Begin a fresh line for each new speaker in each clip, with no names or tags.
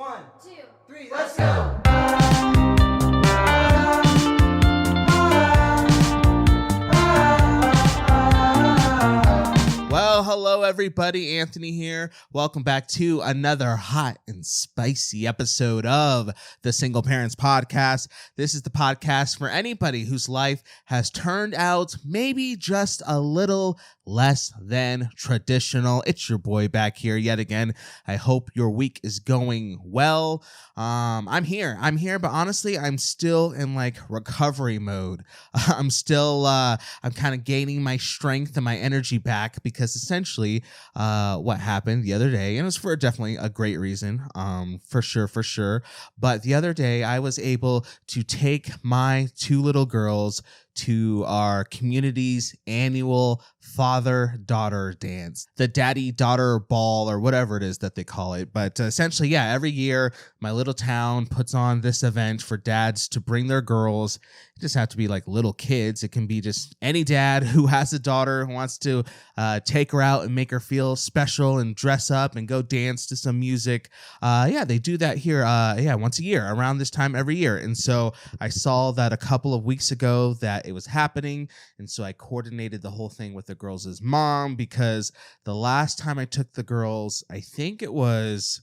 1, 2, 3, let's go!
Well, hello everybody, Anthony here. Welcome back to another hot and spicy episode of the Single Parents Podcast. This is the podcast for anybody whose life has turned out maybe just a little less than traditional. It's your boy back here yet again. I hope your week is going well. I'm here, but honestly, I'm still in like recovery mode. I'm kind of gaining my strength and my energy back because essentially, what happened the other day, and it was for definitely a great reason, for sure. But the other day I was able to take my two little girls to our community's annual father-daughter dance, the daddy-daughter ball, or whatever it is that they call it. But essentially, yeah, every year my little town puts on this event for dads to bring their girls. It doesn't have to be like little kids. It can be just any dad who has a daughter who wants to take her out and make her feel special and dress up and go dance to some music. Yeah, they do that here, once a year, around this time every year. And so I saw that a couple of weeks ago that it was happening, and so I coordinated the whole thing with the girls' mom, because the last time I took the girls, I think it was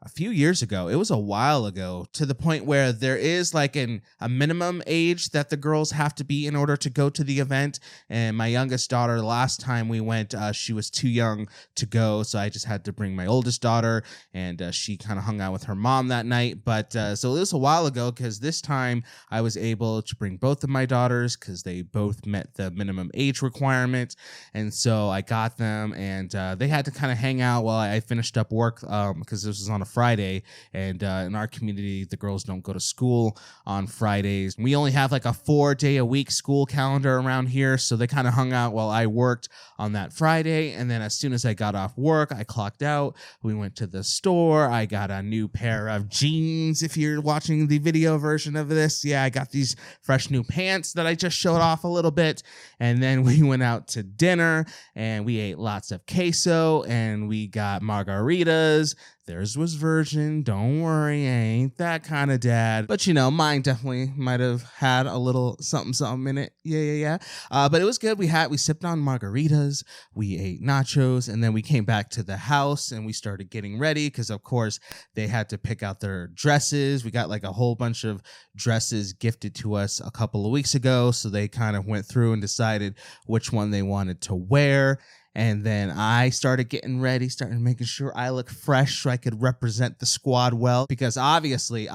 a few years ago. It was a while ago, to the point where there is like a minimum age that the girls have to be in order to go to the event. And my youngest daughter, last time we went, she was too young to go, so I just had to bring my oldest daughter, and she kind of hung out with her mom that night. But so it was a while ago, because this time I was able to bring both of my daughters because they both met the minimum age requirement. And so I got them, and they had to kind of hang out while I finished up work, because this was on a Friday, and in our community the girls don't go to school on Fridays. We only have like a 4-day-a-week school calendar around here, so they kind of hung out while I worked on that Friday. And then as soon as I got off work, I clocked out, we went to the store, I got a new pair of jeans. If you're watching the video version of this, yeah, I got these fresh new pants that I just showed off a little bit. And then we went out to dinner and we ate lots of queso and we got margaritas. Theirs was virgin. Don't worry, I ain't that kind of dad. But you know, mine definitely might have had a little something in it. Yeah. But it was good. We sipped on margaritas, we ate nachos, and then we came back to the house and we started getting ready, because of course they had to pick out their dresses. We got like a whole bunch of dresses gifted to us a couple of weeks ago, so they kind of went through and decided which one they wanted to wear. And then I started getting ready, started making sure I look fresh so I could represent the squad well, because obviously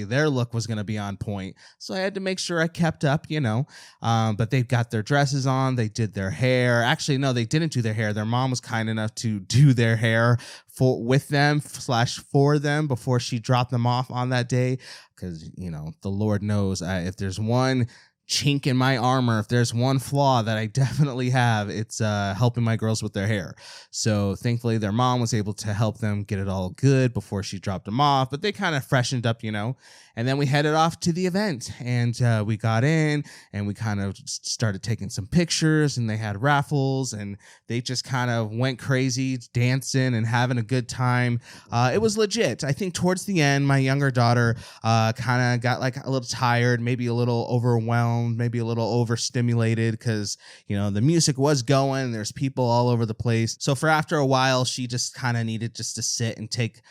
their look was going to be on point. So I had to make sure I kept up, but they've got their dresses on. They did their hair. Actually, no, they didn't do their hair. Their mom was kind enough to do their hair with them / for them before she dropped them off on that day. Because, the Lord knows if there's one chink in my armor, if there's one flaw that I definitely have, it's helping my girls with their hair. So thankfully their mom was able to help them get it all good before she dropped them off, but they kind of freshened up, and then we headed off to the event, and we got in and we kind of started taking some pictures, and they had raffles and they just kind of went crazy dancing and having a good time. It was legit. I think towards the end, my younger daughter kind of got like a little tired, maybe a little overwhelmed, maybe a little overstimulated, because the music was going, there's people all over the place. So for after a while, she just kind of needed just to sit and take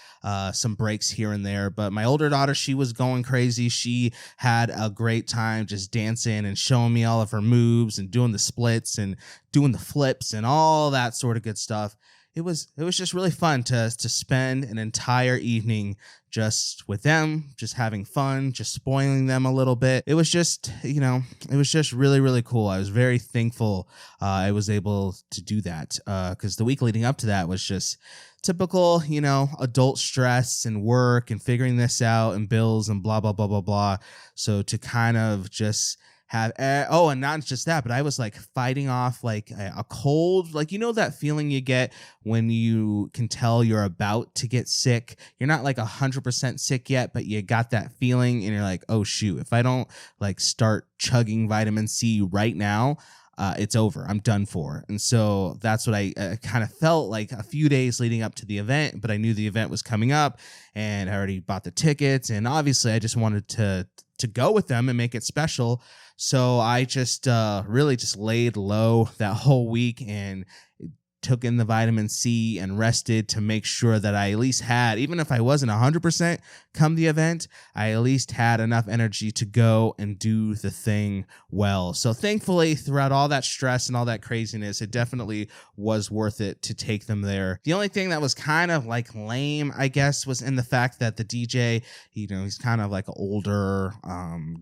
some breaks here and there. But my older daughter, she was going crazy. She had a great time just dancing and showing me all of her moves and doing the splits and doing the flips and all that sort of good stuff. It was just really fun to spend an entire evening just with them, just having fun, just spoiling them a little bit. It was just, it was just really, really cool. I was very thankful I was able to do that, because the week leading up to that was just typical, adult stress and work and figuring this out and bills and blah, blah, blah, blah, blah. So to kind of just have and not just that, but I was like fighting off like a cold, like that feeling you get when you can tell you're about to get sick. You're not like 100% sick yet, but you got that feeling and you're like, oh shoot, if I don't like start chugging vitamin C right now, it's over. I'm done for. And so that's what I kind of felt like a few days leading up to the event, but I knew the event was coming up and I already bought the tickets. And obviously I just wanted to go with them and make it special. So I just really just laid low that whole week and took in the vitamin C and rested to make sure that I at least had, even if I wasn't 100% come the event, I at least had enough energy to go and do the thing well. So thankfully, throughout all that stress and all that craziness, it definitely was worth it to take them there. The only thing that was kind of like lame, I guess, was in the fact that the DJ, he's kind of like an older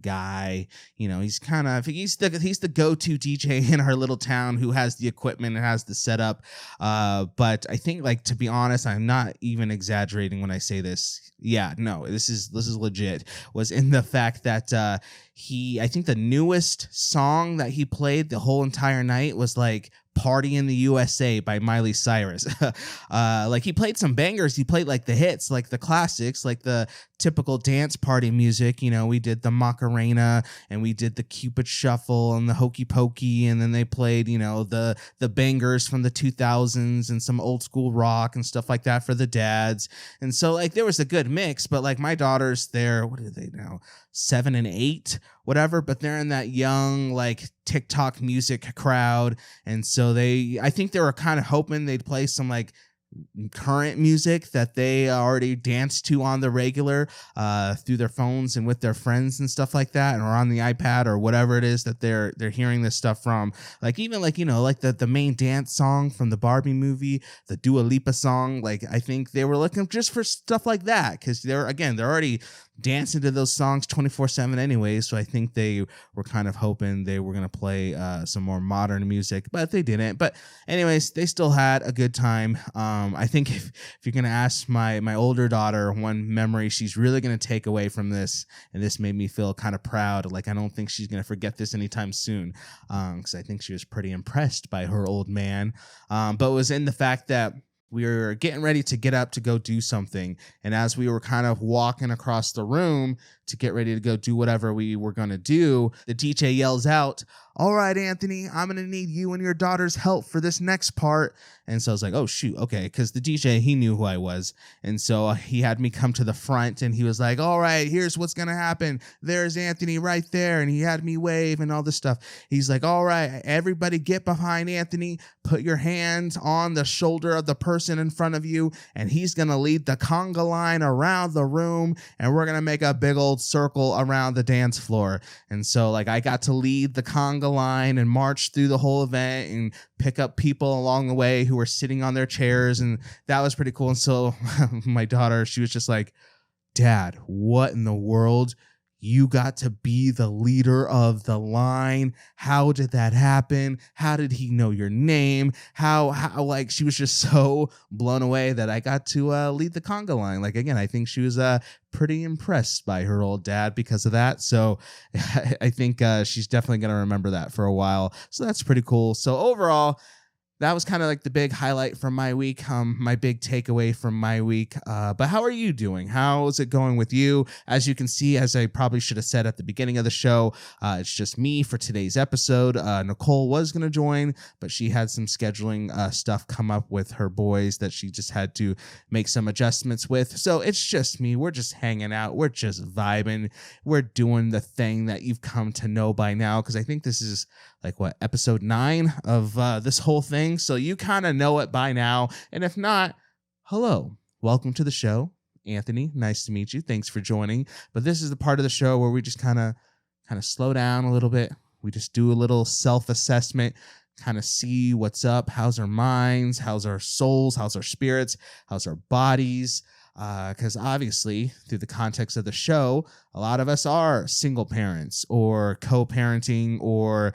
guy. He's the go-to DJ in our little town who has the equipment and has the setup. But I think, like, to be honest, I'm not even exaggerating when I say this. Yeah, no, this is legit. Was in the fact that I think the newest song that he played the whole entire night was like Party in the USA by Miley Cyrus. Like, he played some bangers. He played like the hits, like the classics, like the typical dance party music. We did the Macarena and we did the Cupid Shuffle and the Hokey Pokey. And then they played, the bangers from the 2000s and some old school rock and stuff like that for the dads. And so, like, there was a good mix, but like my daughters, what are they now? 7 and 8, whatever, but they're in that young, like, TikTok music crowd. And so I think they were kind of hoping they'd play some like current music that they already dance to on the regular through their phones and with their friends and stuff like that, or on the iPad or whatever it is that they're hearing this stuff from. Like, even like, like the main dance song from the Barbie movie, the Dua Lipa song. Like, I think they were looking just for stuff like that because they're already dancing to those songs 24/7 anyway. So I think they were kind of hoping they were going to play some more modern music, but they didn't. But anyways, they still had a good time. I think if you're going to ask my older daughter one memory she's really going to take away from this, and this made me feel kind of proud, like I don't think she's going to forget this anytime soon, because I think she was pretty impressed by her old man. But it was in the fact that we were getting ready to get up to go do something. And as we were kind of walking across the room to get ready to go do whatever we were going to do, the DJ yells out, "All right, Anthony, I'm going to need you and your daughter's help for this next part." And so I was like, oh, shoot. Okay. Because the DJ, he knew who I was. And so he had me come to the front and he was like, "All right, here's what's going to happen. There's Anthony right there." And he had me wave and all this stuff. He's like, "All right, everybody get behind Anthony. Put your hands on the shoulder of the person in front of you. And he's going to lead the conga line around the room. And we're going to make a big old circle around the dance floor." And so, like, I got to lead the conga line and march through the whole event and pick up people along the way who were sitting on their chairs. And that was pretty cool. And so my daughter, she was just like, "Dad, what in the world? You got to be the leader of the line. How did that happen? How did he know your name? How like, she was just so blown away that I got to lead the conga line. Like, again, I think she was pretty impressed by her old dad because of that. So I think she's definitely going to remember that for a while. So that's pretty cool. So overall, that was kind of like the big highlight from my week, my big takeaway from my week. But how are you doing? How is it going with you? As you can see, as I probably should have said at the beginning of the show, it's just me for today's episode. Nicole was going to join, but she had some scheduling stuff come up with her boys that she just had to make some adjustments with. So it's just me. We're just hanging out. We're just vibing. We're doing the thing that you've come to know by now, because I think this is like episode 9 of this whole thing. So you kind of know it by now. And if not, hello, welcome to the show. Anthony, nice to meet you. Thanks for joining. But this is the part of the show where we just kind of slow down a little bit. We just do a little self-assessment, kind of see what's up. How's our minds? How's our souls? How's our spirits? How's our bodies? Because obviously, through the context of the show, a lot of us are single parents or co-parenting or,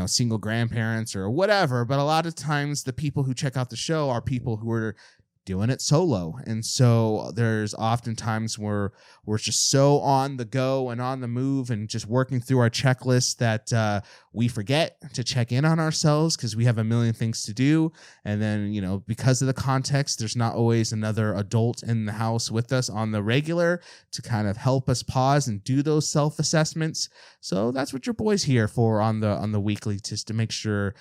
single grandparents or whatever. But a lot of times the people who check out the show are people who are doing it solo. And so there's often times where we're just so on the go and on the move and just working through our checklist that we forget to check in on ourselves because we have a million things to do. And then, because of the context, there's not always another adult in the house with us on the regular to kind of help us pause and do those self-assessments. So that's what your boy's here for on the weekly, just to make sure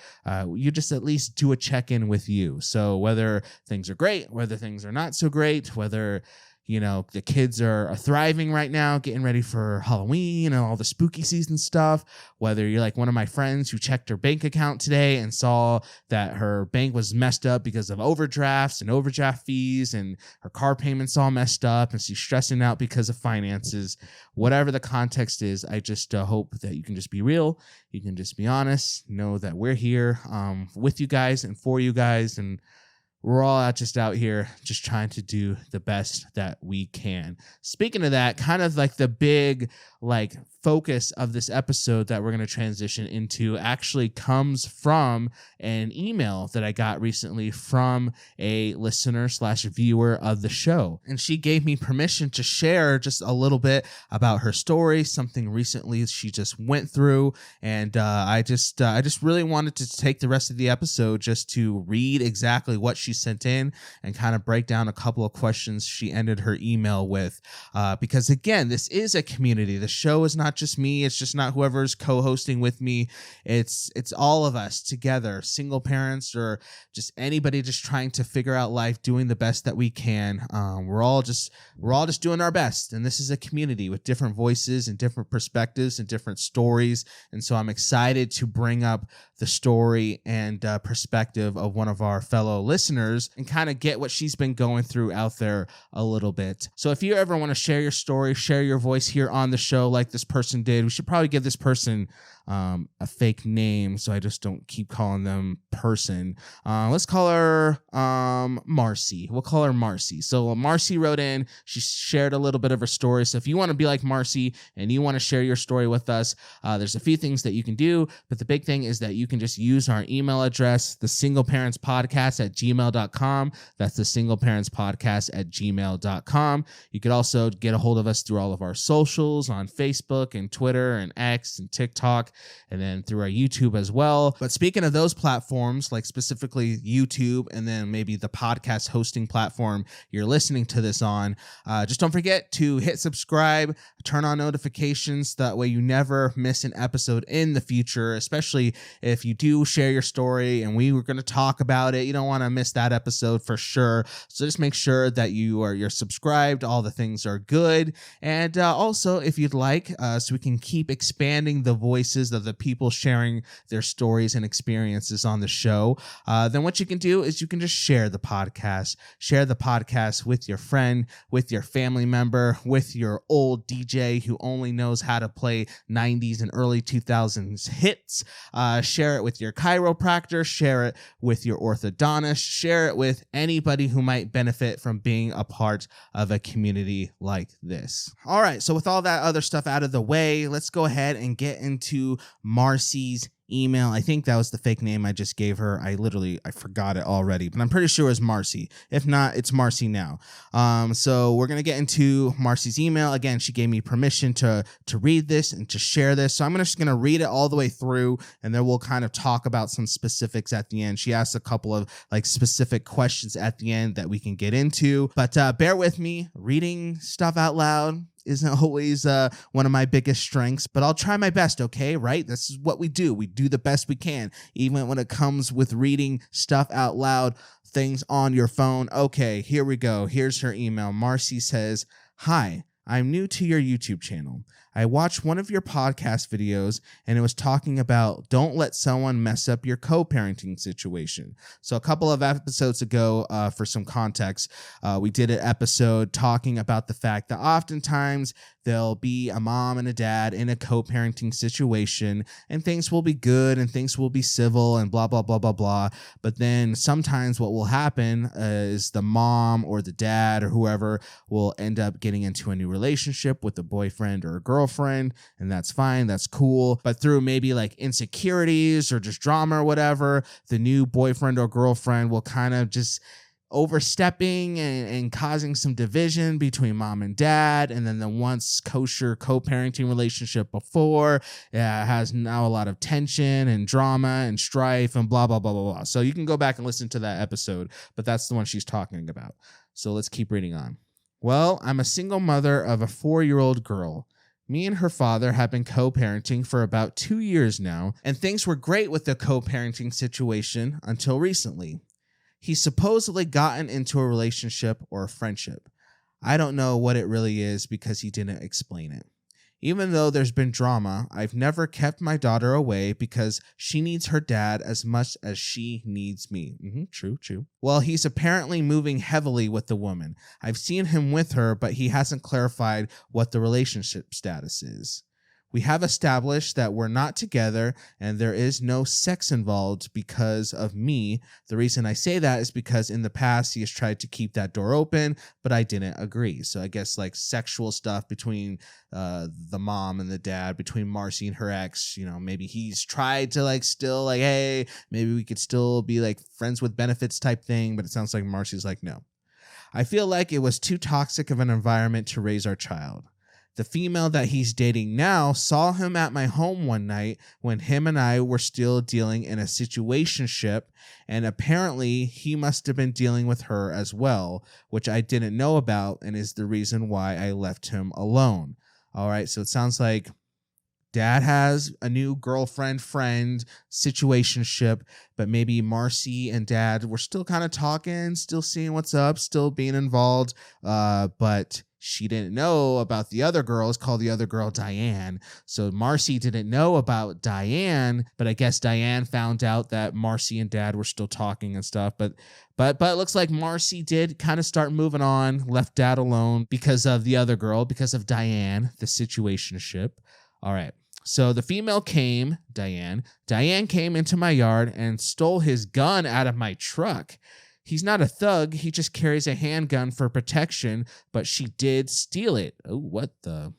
you just at least do a check-in with you. So whether things are great, whether things are not so great, whether the kids are thriving right now, getting ready for Halloween and all the spooky season stuff. Whether you're like one of my friends who checked her bank account today and saw that her bank was messed up because of overdrafts and overdraft fees and her car payments all messed up and she's stressing out because of finances. Whatever the context is, I just hope that you can just be real. You can just be honest. Know that we're here with you guys and for you guys, and we're all just out here just trying to do the best that we can. Speaking of that, kind of like the big focus of this episode that we're going to transition into actually comes from an email that I got recently from a listener/viewer of the show. And she gave me permission to share just a little bit about her story, something recently she just went through. And I just really wanted to take the rest of the episode just to read exactly what she sent in and kind of break down a couple of questions she ended her email with. Because again, this is a community. The show is not just me. It's just not whoever's co-hosting with me. It's all of us together, single parents or just anybody just trying to figure out life, doing the best that we can. We're all just doing our best. And this is a community with different voices and different perspectives and different stories. And so I'm excited to bring up the story and perspective of one of our fellow listeners and kind of get what she's been going through out there a little bit. So if you ever want to share your story, share your voice here on the show like this person did, we should probably give this person a fake name so I just don't keep calling them person. Let's call her Marcy. We'll call her Marcy. So Marcy wrote in, she shared a little bit of her story. So if you want to be like Marcy and you want to share your story with us, there's a few things that you can do, but the big thing is that you can just use our email address, thesingleparentspodcast@gmail.com. That's thesingleparentspodcast@gmail.com. You could also get a hold of us through all of our socials on Facebook and Twitter and X and TikTok, and then through our YouTube as well. But speaking of those platforms, like specifically YouTube and then maybe the podcast hosting platform you're listening to this on, just don't forget to hit subscribe, turn on notifications. That way you never miss an episode in the future, especially if you do share your story and we were going to talk about it. You don't want to miss that episode for sure. So just make sure that you're subscribed. All the things are good. And also, if you'd like, so we can keep expanding the voices of the people sharing their stories and experiences on the show, then what you can do is you can just share the podcast with your friend, with your family member, with your old DJ who only knows how to play 90s and early 2000s hits. Share it with your chiropractor, share it with your orthodontist, share it with anybody who might benefit from being a part of a community like this. All right, so with all that other stuff out of the way, let's go ahead and get into Marcy's email. I think that was the fake name I just gave her. I forgot it already, but I'm pretty sure it's Marcy. If not, it's Marcy now. So we're going to get into Marcy's email. Again, she gave me permission to read this and to share this. So I'm just going to read it all the way through, and then we'll kind of talk about some specifics at the end. She asked a couple of specific questions at the end that we can get into, but bear with me. Reading stuff out loud isn't always one of my biggest strengths, but I'll try my best, okay? Right? This is what we do. We do the best we can, even when it comes with reading stuff out loud, things on your phone. Okay, here we go. Here's her email. Marcy says, "Hi, I'm new to your YouTube channel. I watched one of your podcast videos and it was talking about don't let someone mess up your co-parenting situation." So a couple of episodes ago, for some context, we did an episode talking about the fact that oftentimes there'll be a mom and a dad in a co-parenting situation and things will be good and things will be civil and blah, blah, blah, blah, blah. But then sometimes what will happen is the mom or the dad or whoever will end up getting into a new relationship with a boyfriend or a girlfriend, and that's fine, that's cool. But through maybe insecurities or just drama or whatever, the new boyfriend or girlfriend will kind of just overstepping and causing some division between mom and dad, and then the once kosher co-parenting relationship before has now a lot of tension and drama and strife and blah blah blah blah blah. So you can go back and listen to that episode, but that's the one she's talking about. So let's keep reading on. Well, I'm a single mother of a 4-year-old girl. Me and her father have been co-parenting for about 2 years now, and things were great with the co-parenting situation until recently. He's supposedly gotten into a relationship or a friendship. I don't know what it really is because he didn't explain it. Even though there's been drama, I've never kept my daughter away because she needs her dad as much as she needs me. True. Well, he's apparently moving heavily with the woman. I've seen him with her, but he hasn't clarified what the relationship status is. We have established that we're not together and there is no sex involved because of me. The reason I say that is because in the past he has tried to keep that door open, but I didn't agree. So I guess like sexual stuff between the mom and the dad, between Marcy and her ex, maybe he's tried to like still like, hey, maybe we could still be like friends with benefits type thing. But it sounds like Marcy's like, no. I feel like it was too toxic of an environment to raise our child. The female that he's dating now saw him at my home one night when him and I were still dealing in a situationship, and apparently he must have been dealing with her as well, which I didn't know about and is the reason why I left him alone. All right, so it sounds like dad has a new girlfriend, friend, situationship, but maybe Marcy and dad were still kind of talking, still seeing what's up, still being involved, but she didn't know about the other girl. It's called the other girl Diane. So Marcy didn't know about Diane, but I guess Diane found out that Marcy and dad were still talking and stuff. But it looks like Marcy did kind of start moving on, left dad alone because of the other girl, because of Diane, the situationship. All right. So the female came, Diane came into my yard and stole his gun out of my truck. He's not a thug. He just carries a handgun for protection, but she did steal it. Oh, what the?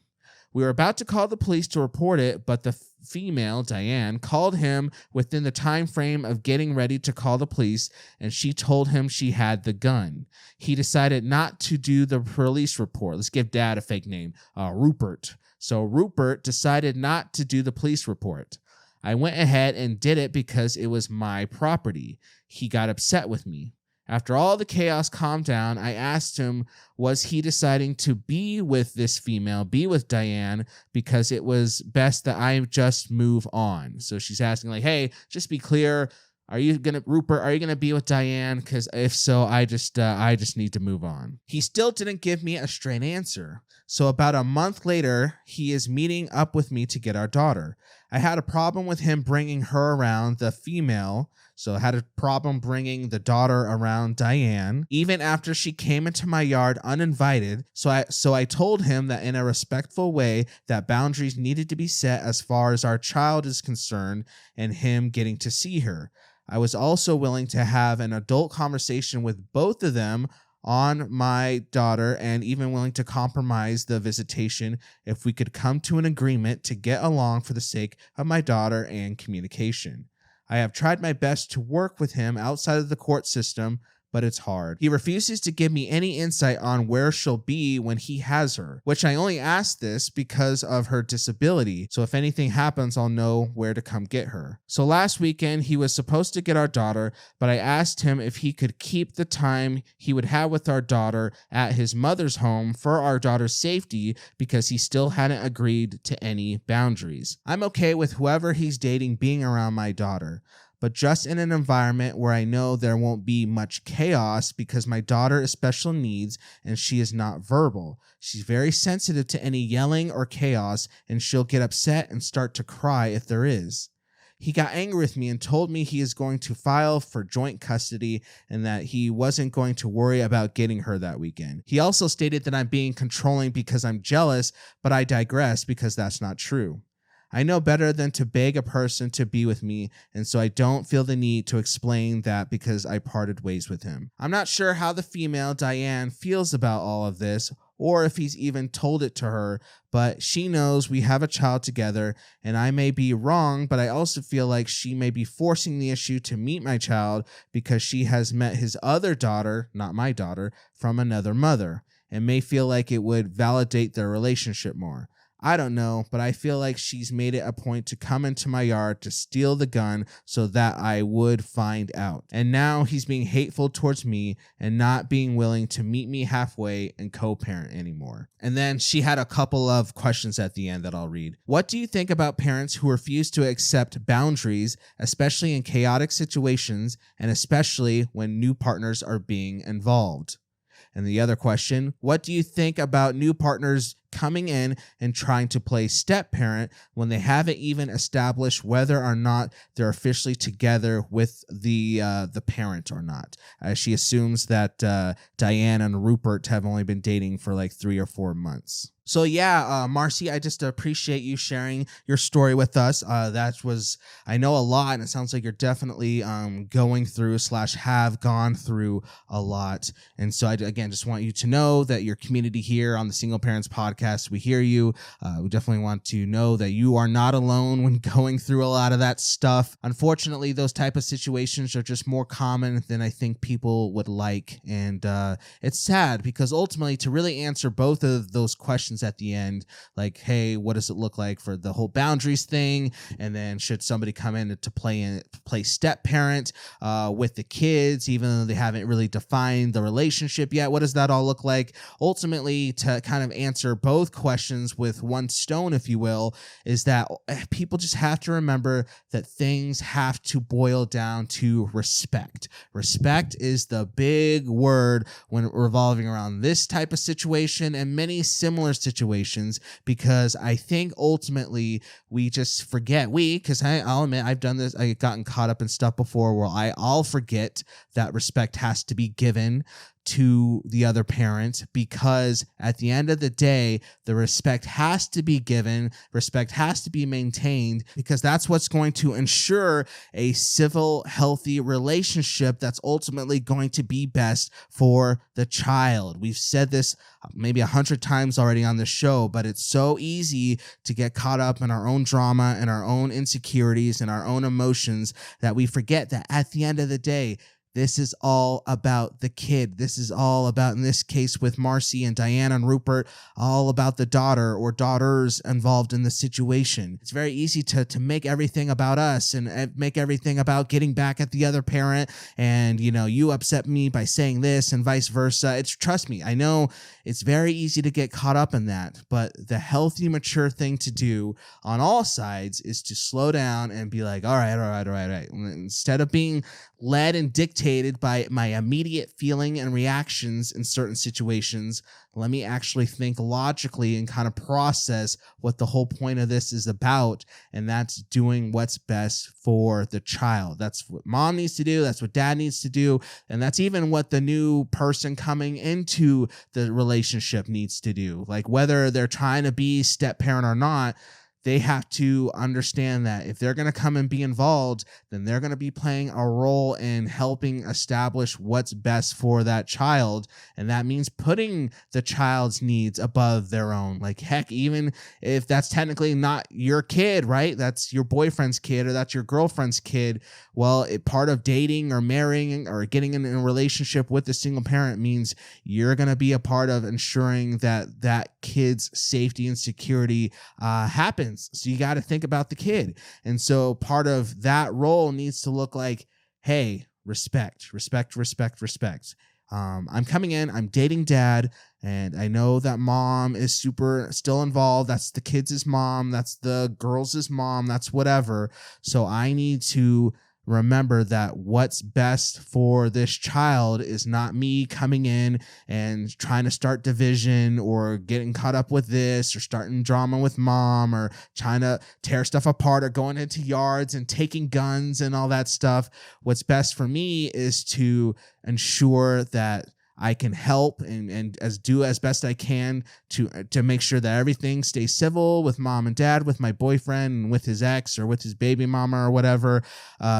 We were about to call the police to report it, but the female, Diane, called him within the time frame of getting ready to call the police, and she told him she had the gun. He decided not to do the police report. Let's give dad a fake name, Rupert. So Rupert decided not to do the police report. I went ahead and did it because it was my property. He got upset with me. After all the chaos calmed down, I asked him, was he deciding to be with this female, be with Diane, because it was best that I just move on? So she's asking like, hey, just be clear. Rupert, are you going to be with Diane? Because if so, I just need to move on. He still didn't give me a straight answer. So about a month later, he is meeting up with me to get our daughter. I had a problem with him bringing her around, the female. So I had a problem bringing the daughter around Diane, even after she came into my yard uninvited. So I told him that in a respectful way that boundaries needed to be set as far as our child is concerned and him getting to see her. I was also willing to have an adult conversation with both of them on my daughter and even willing to compromise the visitation if we could come to an agreement to get along for the sake of my daughter and communication. I have tried my best to work with him outside of the court system, but it's hard. He refuses to give me any insight on where she'll be when he has her, which I only ask this because of her disability. So if anything happens, I'll know where to come get her. So last weekend, he was supposed to get our daughter, but I asked him if he could keep the time he would have with our daughter at his mother's home for our daughter's safety because he still hadn't agreed to any boundaries. I'm okay with whoever he's dating being around my daughter, but just in an environment where I know there won't be much chaos because my daughter is special needs and she is not verbal. She's very sensitive to any yelling or chaos, and she'll get upset and start to cry if there is. He got angry with me and told me he is going to file for joint custody and that he wasn't going to worry about getting her that weekend. He also stated that I'm being controlling because I'm jealous, but I digress because that's not true. I know better than to beg a person to be with me, and so I don't feel the need to explain that because I parted ways with him. I'm not sure how the female, Diane, feels about all of this or if he's even told it to her, but she knows we have a child together, and I may be wrong, but I also feel like she may be forcing the issue to meet my child because she has met his other daughter, not my daughter, from another mother, and may feel like it would validate their relationship more. I don't know, but I feel like she's made it a point to come into my yard to steal the gun so that I would find out. And now he's being hateful towards me and not being willing to meet me halfway and co-parent anymore. And then she had a couple of questions at the end that I'll read. What do you think about parents who refuse to accept boundaries, especially in chaotic situations and especially when new partners are being involved? And the other question, what do you think about new partners coming in and trying to play step parent when they haven't even established whether or not they're officially together with the parent or not? She assumes that Diane and Rupert have only been dating for like 3 or 4 months. So yeah, Marcy, I just appreciate you sharing your story with us. That was, I know, a lot, and it sounds like you're definitely going through / have gone through a lot. And so I, again, just want you to know that your community here on the Single Parents Podcast, we hear you. We definitely want to know that you are not alone when going through a lot of that stuff. Unfortunately, those type of situations are just more common than I think people would like. And it's sad because ultimately to really answer both of those questions at the end, like, hey, what does it look like for the whole boundaries thing, and then should somebody come in to play step parent with the kids even though they haven't really defined the relationship yet? What does that all look like? Ultimately, to kind of answer both questions with one stone, if you will, is that people just have to remember that things have to boil down to respect. Respect is the big word when revolving around this type of situation and many similar situations, because I think ultimately we just forget, because I'll admit I've done this, I've gotten caught up in stuff before where I'll forget that respect has to be given to the other parent, because at the end of the day, the respect has to be given, respect has to be maintained, because that's what's going to ensure a civil, healthy relationship that's ultimately going to be best for the child. We've said this maybe 100 times already on the show, but it's so easy to get caught up in our own drama and our own insecurities and our own emotions that we forget that at the end of the day, this is all about the kid. This is all about, in this case with Marcy and Diane and Rupert, all about the daughter or daughters involved in the situation. It's very easy to make everything about us and make everything about getting back at the other parent. And, you upset me by saying this and vice versa. Trust me, I know it's very easy to get caught up in that. But the healthy, mature thing to do on all sides is to slow down and be like, all right. Instead of being led and dictated by my immediate feeling and reactions in certain situations, let me actually think logically and kind of process what the whole point of this is about, and that's doing what's best for the child. That's what mom needs to do, that's what dad needs to do, and that's even what the new person coming into the relationship needs to do. Like, whether they're trying to be step parent or not, they have to understand that if they're going to come and be involved, then they're going to be playing a role in helping establish what's best for that child. And that means putting the child's needs above their own. Like, heck, even if that's technically not your kid, right? That's your boyfriend's kid or that's your girlfriend's kid. Well, part of dating or marrying or getting in a relationship with a single parent means you're going to be a part of ensuring that that kid's safety and security happens. So you got to think about the kid. And so part of that role needs to look like, hey, respect. I'm coming in, I'm dating dad, and I know that mom is super still involved. That's the kids' mom. That's the girls' mom. That's whatever. So I need to remember that what's best for this child is not me coming in and trying to start division or getting caught up with this or starting drama with mom or trying to tear stuff apart or going into yards and taking guns and all that stuff. What's best for me is to ensure that I can help and as do as best I can to make sure that everything stays civil with mom and dad, with my boyfriend and with his ex or with his baby mama or whatever,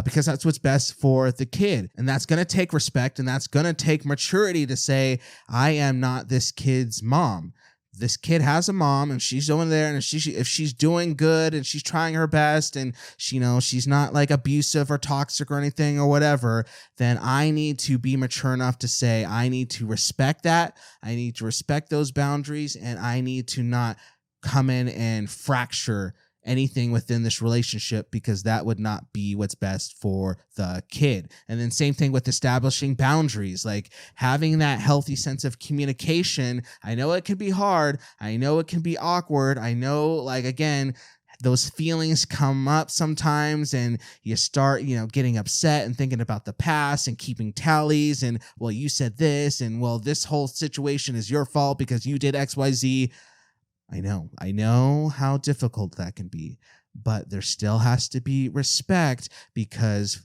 because that's what's best for the kid. And that's going to take respect, and that's going to take maturity to say, I am not this kid's mom. This kid has a mom, and she's over there, and if she's doing good and she's trying her best, and she's not like abusive or toxic or anything or whatever, then I need to be mature enough to say I need to respect that. I need to respect those boundaries, and I need to not come in and fracture anything within this relationship, because that would not be what's best for the kid. And then same thing with establishing boundaries, like having that healthy sense of communication. I know it can be hard. I know it can be awkward. I know, like, again, those feelings come up sometimes, and you start, getting upset and thinking about the past and keeping tallies, and, well, you said this, and, well, this whole situation is your fault because you did XYZ. I know how difficult that can be, but there still has to be respect, because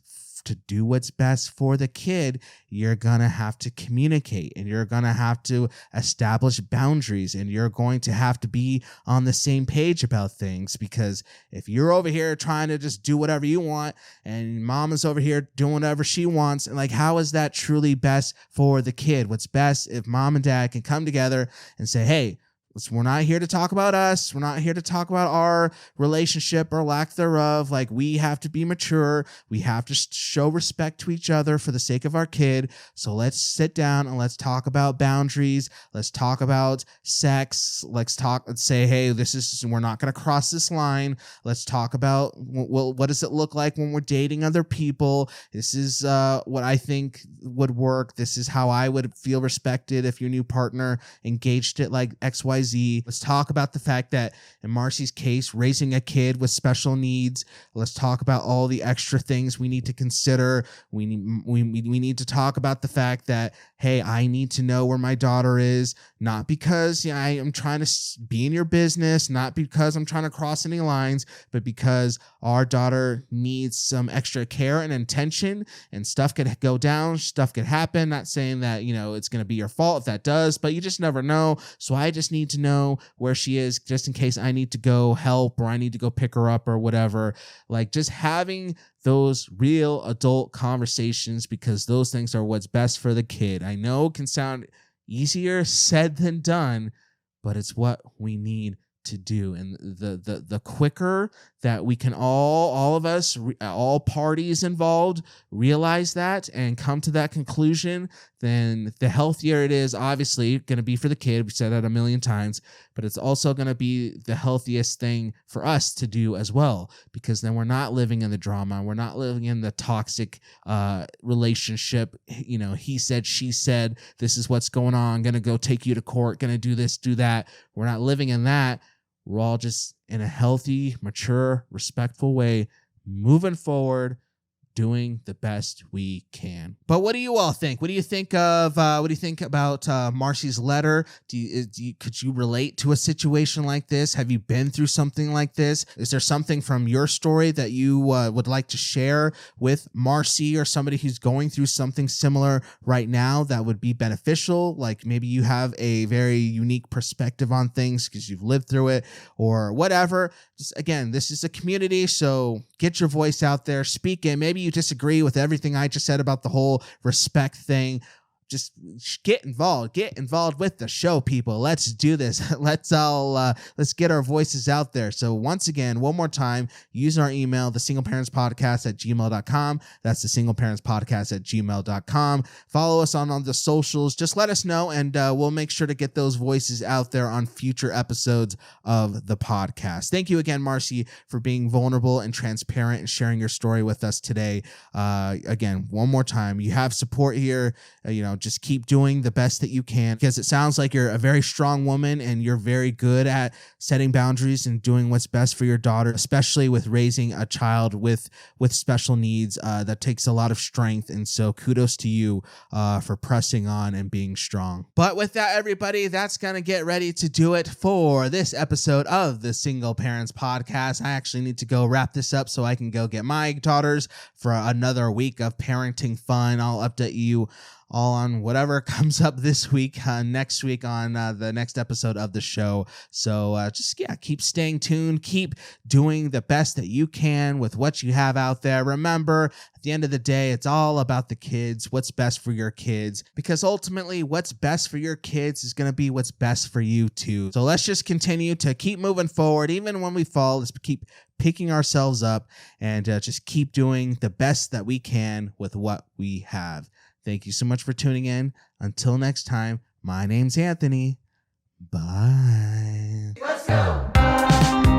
to do what's best for the kid, you're going to have to communicate, and you're going to have to establish boundaries, and you're going to have to be on the same page about things. Because if you're over here trying to just do whatever you want, and mom is over here doing whatever she wants, and like, how is that truly best for the kid? What's best if mom and dad can come together and say, hey, we're not here to talk about us. We're not here to talk about our relationship or lack thereof. Like, we have to be mature. We have to show respect to each other for the sake of our kid. So let's sit down and let's talk about boundaries. Let's talk about sex. Let's say, hey, we're not going to cross this line. Let's talk about, well, what does it look like when we're dating other people? This is what I think would work. This is how I would feel respected if your new partner engaged it like XYZ. Let's talk about the fact that in Marcy's case, raising a kid with special needs. Let's talk about all the extra things we need to consider. We need to talk about the fact that, hey, I need to know where my daughter is, not because I am trying to be in your business, not because I'm trying to cross any lines, but because our daughter needs some extra care and attention, and stuff could go down, stuff could happen. Not saying that, it's going to be your fault if that does, but you just never know. So I just need to know where she is, just in case I need to go help or I need to go pick her up or whatever. Like, just having those real adult conversations, because those things are what's best for the kid. I know it can sound easier said than done, but it's what we need to do. And the quicker that we can all of us, all parties involved, realize that and come to that conclusion, then the healthier it is. Obviously going to be for the kid. We said that a million times, but it's also going to be the healthiest thing for us to do as well, because then we're not living in the drama. We're not living in the toxic relationship. He said, she said, this is what's going on. I'm going to go take you to court, going to do this, do that. We're not living in that. We're all just in a healthy, mature, respectful way, moving forward, doing the best we can. But what do you all think? What do you think of? What do you think about Marcy's letter? Could you relate to a situation like this? Have you been through something like this? Is there something from your story that you would like to share with Marcy, or somebody who's going through something similar right now that would be beneficial? Like, maybe you have a very unique perspective on things because you've lived through it or whatever. Just, again, this is a community, so get your voice out there, speak in. Maybe you disagree with everything I just said about the whole respect thing. Just get involved with the show, people. Let's do this. Let's get our voices out there. So once again, one more time, use our email, thesingleparentspodcast@gmail.com. That's thesingleparentspodcast@gmail.com. Follow us on the socials. Just let us know, and we'll make sure to get those voices out there on future episodes of the podcast. Thank you again, Marcy, for being vulnerable and transparent and sharing your story with us today. Again, one more time, you have support here. Just keep doing the best that you can, because it sounds like you're a very strong woman and you're very good at setting boundaries and doing what's best for your daughter, especially with raising a child with special needs. That takes a lot of strength. And so kudos to you for pressing on and being strong. But with that, everybody, that's going to get ready to do it for this episode of the Single Parents Podcast. I actually need to go wrap this up so I can go get my daughters for another week of parenting fun. I'll update you all on whatever comes up this week, next week on the next episode of the show. So keep staying tuned. Keep doing the best that you can with what you have out there. Remember, at the end of the day, it's all about the kids, what's best for your kids, because ultimately what's best for your kids is going to be what's best for you too. So let's just continue to keep moving forward. Even when we fall, let's keep picking ourselves up and just keep doing the best that we can with what we have. Thank you so much for tuning in. Until next time, my name's Anthony. Bye.
Let's go.